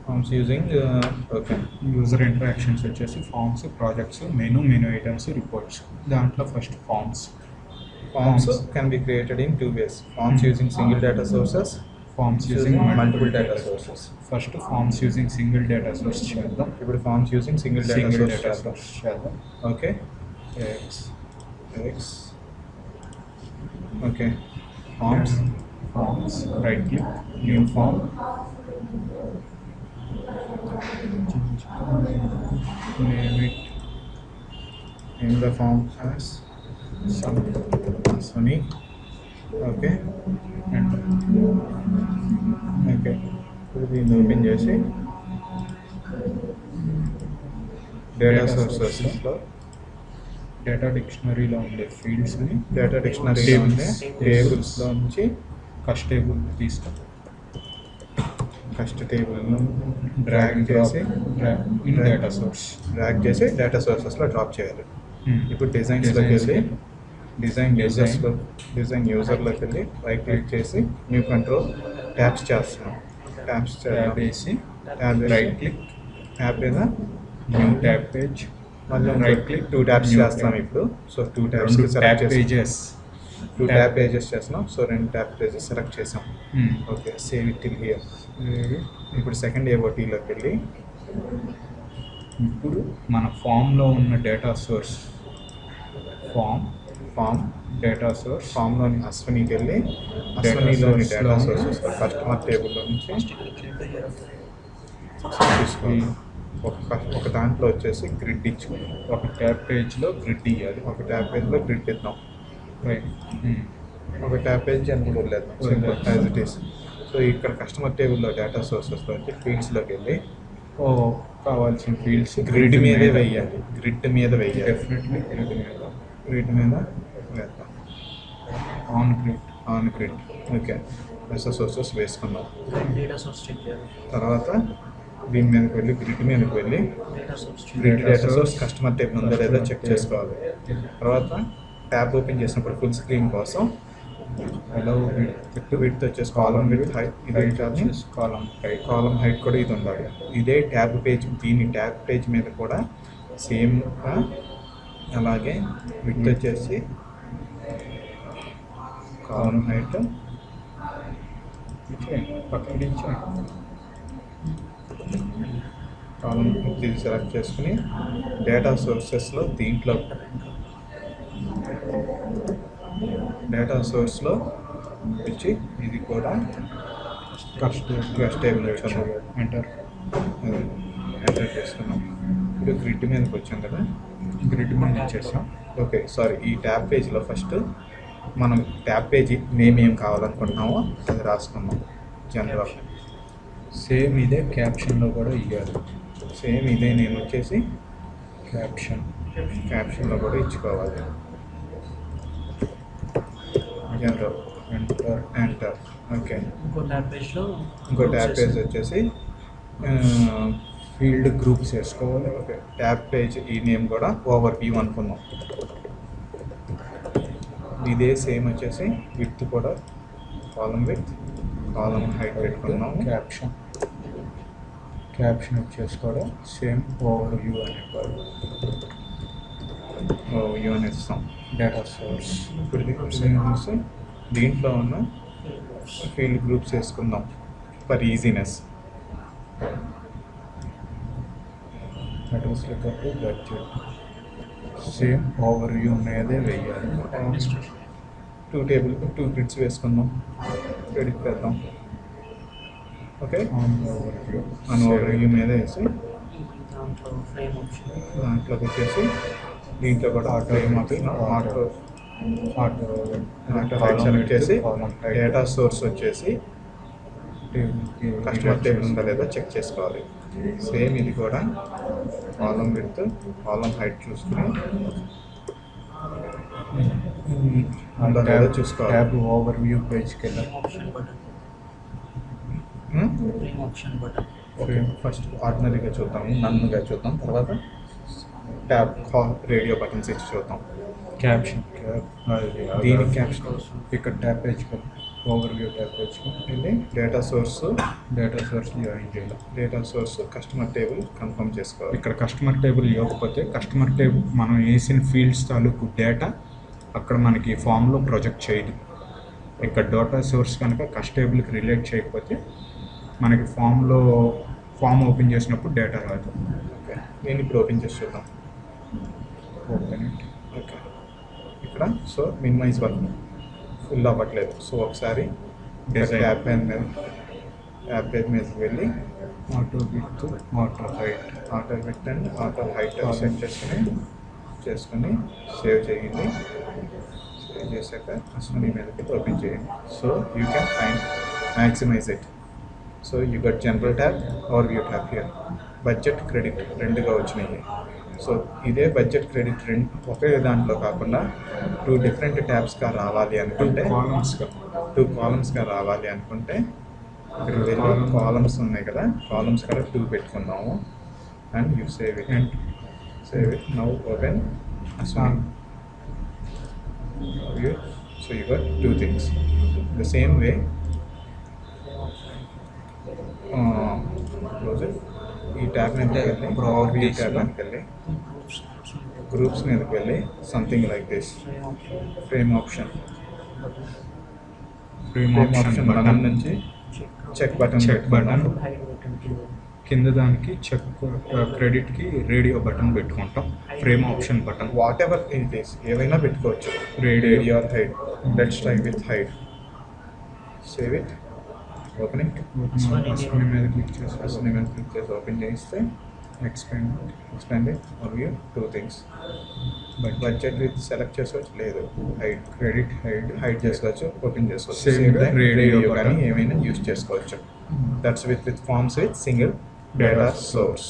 Forms using okay. User interactions వచ్చేసి forms, projects, menu items, reports. దాంట్లో first forms can be created in two ways. Forms using single data sources, forms using multiple data sources. First forms using single data source చేద్దాం. ఇప్పుడు forms using single data source చేద్దాం. Okay. x okay. Forms right click, new form, name the form as Sunny. Okay. Okay. ఇప్పుడు దీన్ని open చేసి data సోర్సెస్లో data డిక్షనరీలో ఉండే ఫీల్డ్స్ని data డిక్షనరీలో ఉండే టేబుల్స్లో నుంచి first table తీస్తాం. ఫస్ట్ టేబుల్ను డ్రాగ్ చేసి ఇన్ డేటా సోర్స్ డ్రాగ్ చేసి డేటా సోర్సెస్లో డ్రాప్ చేయాలి. ఇప్పుడు డిజైన్స్లోకి వెళ్ళి డిజైన్ యూజర్లోకి వెళ్ళి రైట్ క్లిక్ చేసి న్యూ కంట్రోల్ ట్యాబ్స్ చేస్తున్నాం. ట్యాబ్ వేసి రైట్ క్లిక్ ట్యాబ్ మీద న్యూ ట్యాబ్ పేజ్, మళ్ళీ రైట్ క్లిక్ 2 ట్యాబ్స్ చేస్తాం. ఇప్పుడు so 2 tabs tab pages, 2 tab pages చేస్తున్నాం. సో 2 ట్యాబ్ పేజెస్ సెలెక్ట్ చేసాం. Okay. Save it till here. ఇప్పుడు సెకండ్ ఏఓటీలోకి వెళ్ళి ఇప్పుడు మన ఫామ్లో ఉన్న data source form data source ఫామ్లోని అశ్వనికి వెళ్ళి అశ్వనిలోని డేటా సోర్సెస్ కస్టమర్ టేబుల్లో నుంచి తీసుకోవాలి. ఒక దాంట్లో వచ్చేసి గ్రిడ్ ఇచ్చుకోవాలి. ఒక ట్యాబ్ పేజ్లో గ్రిడ్ ఇవ్వాలి. ఒక ట్యాబ్ పేజ్లో గ్రిడ్ ఇద్దాం. ఒక ట్యాబ్ పేజ్ జనరల్ వదిలేద్దాం simple as it is. So ఇక్కడ కస్టమర్ టేబుల్లో డేటా సోర్సెస్లో నుంచి ఫీల్డ్స్లోకి వెళ్ళి కావాల్సిన ఫీల్డ్స్ గ్రిడ్ మీదే వేయాలి. గ్రిడ్ మీద వేయాలి. డెఫినెట్లీ గ్రిడ్ మీద వేద్దాం. On grid. Okay. Data sources వేసుకున్నాం. తర్వాత దీని మీదకి వెళ్ళి గ్రిడ్ మీదకి వెళ్ళి grid data source customer table ఉందో లేదో చెక్ చేసుకోవాలి. తర్వాత ట్యాబ్ ఓపెన్ చేసినప్పుడు ఫుల్ స్క్రీన్ కోసం విడ్త్ వచ్చేసి కాలమ్ విడ్త్ హైట్ ఇది కాలమ్ హైట్ కూడా ఇది ఉండాలి. ఇదే ట్యాబ్ పేజ్. దీని ట్యాబ్ పేజ్ మీద కూడా సేమ్గా అలాగే విడ్త్ వచ్చేసి కాలమ్ హైట్ కాలమ్ ఇది సెలెక్ట్ చేసుకుని డేటా సోర్సెస్లో దీంట్లో డేటా సోర్స్లో వచ్చి ఇది కూడా కస్ట్ టేబుల్ వచ్చాను. ఎంటర్ చేసుకున్నాం. ఇప్పుడు గ్రిడ్ మీదకి వచ్చాం కదా, గ్రిడ్ మీద ఇచ్చేసాం. ఓకే. సారీ, ఈ ట్యాబ్ పేజ్లో ఫస్ట్ మనం ట్యాబ్ పేజీ నేమ్ ఏం కావాలనుకుంటున్నామో అది రాసుకున్నాం. జనరల్ సేమ్ ఇదే క్యాప్షన్లో కూడా ఇవ్వాలి. సేమ్ ఇదే నేమ్ వచ్చేసి క్యాప్షన్లో కూడా ఇచ్చుకోవాలి. General enter. ఓకే. ఇంకో ట్యాబ్ పేజ్ వచ్చేసి ఫీల్డ్ గ్రూప్స్ వేసుకోవాలి. ఓకే. ట్యాబ్ పేజ్ ఈ నేమ్ కూడా ఓవర్ వ్యూ అనుకున్నాం. ఇదే సేమ్ వచ్చేసి విడ్త్ కూడా కాలమ్ విడ్త్ కాలమ్ హైట్ పెట్టుకున్నాం. క్యాప్షన్ వచ్చేసి కూడా సేమ్ ఓవర్ వ్యూ అని ఇస్తాం. డేటా సోర్స్ ఇప్పుడు దీంట్లో ఉన్న ఫీల్డ్ గ్రూప్స్ వేసుకుందాం for easiness. Same over view మీదే వేయాలి. 2 గ్రిడ్స్ వేసుకుందాం. ఎడిట్ చేద్దాం. ఓకే. ఓవర్ వ్యూ మీద వేసి దాంట్లోకి వచ్చేసి దీంట్లో కూడా ఆటో సెలెక్ట్ చేసి డేటా సోర్స్ వచ్చేసి కస్టమర్ టేబుల్ ఉందా లేదా చెక్ చేసుకోవాలి. సేమ్ ఇది కూడా కాలమ్ విడ్త్ కాలమ్ హైట్ చూసుకుని చూసుకోవాలి. ట్యాబ్ ఓవర్ వ్యూ పేజ్కి వెళ్ళాలి. ఓకే. ఫస్ట్ ఆర్డినరీగా చూద్దాము, నన్నుగా చూద్దాం. తర్వాత ట్యాబ్ రేడియో బటన్స్ ఇచ్చి చూద్దాం. క్యాప్షన్ దీని క్యాప్షన్ ఇక్కడ ట్యాబ్ పేజ్కి ఓవర్వ్యూ ట్యాబ్ తెచ్చుకొని వెళ్ళి డేటా సోర్స్ జాయిన్ చేయాలి. Data source customer table confirm చేసుకోవాలి. ఇక్కడ కస్టమర్ టేబుల్ ఇవ్వకపోతే కస్టమర్ టేబుల్ మనం వేసిన ఫీల్డ్స్ తాలూకు డేటా అక్కడ మనకి ఫామ్లో ప్రొజెక్ట్ చేయదు. ఇక్కడ డేటా సోర్స్ కనుక కస్ట్ టేబుల్కి రిలేట్ చేయకపోతే మనకి ఫామ్ ఓపెన్ చేసినప్పుడు డేటా రాదు. ఓకే, నేను ఇప్పుడు ఓపెన్ చేసి చూద్దాం. ఓపెన్ ఓకే, ఇక్కడ సో మినిమైజ్ వర్క్ ఫుల్ అవ్వట్లేదు. సో ఒకసారి యాప్ పేజ్ మీదకి వెళ్ళి auto with auto height and auto height set చేసుకొని సేవ్ చేయండి. సేవ్ చేశాక కస్టమర్ మీదకి ఓపెన్ చేయండి. So you can find maximize it. So you got general tab or view tab here. Budget credit రెండుగా వచ్చినాయి. So ఇదే బడ్జెట్ క్రెడిట్ రెండు ఒకే దాంట్లో కాకుండా 2 డిఫరెంట్ ట్యాబ్స్గా రావాలి అనుకుంటే 2 కాలమ్స్గా రావాలి అనుకుంటే ఇక్కడ వెళ్ళి కాలమ్స్ ఉన్నాయి కదా, కాలమ్స్ కూడా 2 పెట్టుకున్నాము. And you save it now open view. So you got 2 things. The same way, close it. ఈ ట్యాబ్ మీదకి వెళ్ళి ట్యాబ్ మీదకి వెళ్ళి గ్రూప్స్ మీదకి వెళ్ళి something like this frame option button నుంచి చెక్ బటన్ కింద దానికి చెక్ క్రెడిట్కి రేడియో బటన్ పెట్టుకుంటాం. Frame option button whatever it is ఏవైనా పెట్టుకోవచ్చు. Radio or hide. Let's try with hide. Save it. Open it. Ashwini మీద క్లిక్ చేసి ఓపెన్ చేస్తే expand it or view 2 things. Budget with select చేసుకోవచ్చు, లేదు hide credit hide చేసుకోవచ్చు, open చేసుకోవచ్చు. Same time radio కానీ ఏమైనా యూజ్ చేసుకోవచ్చు. That's with forms with single data source.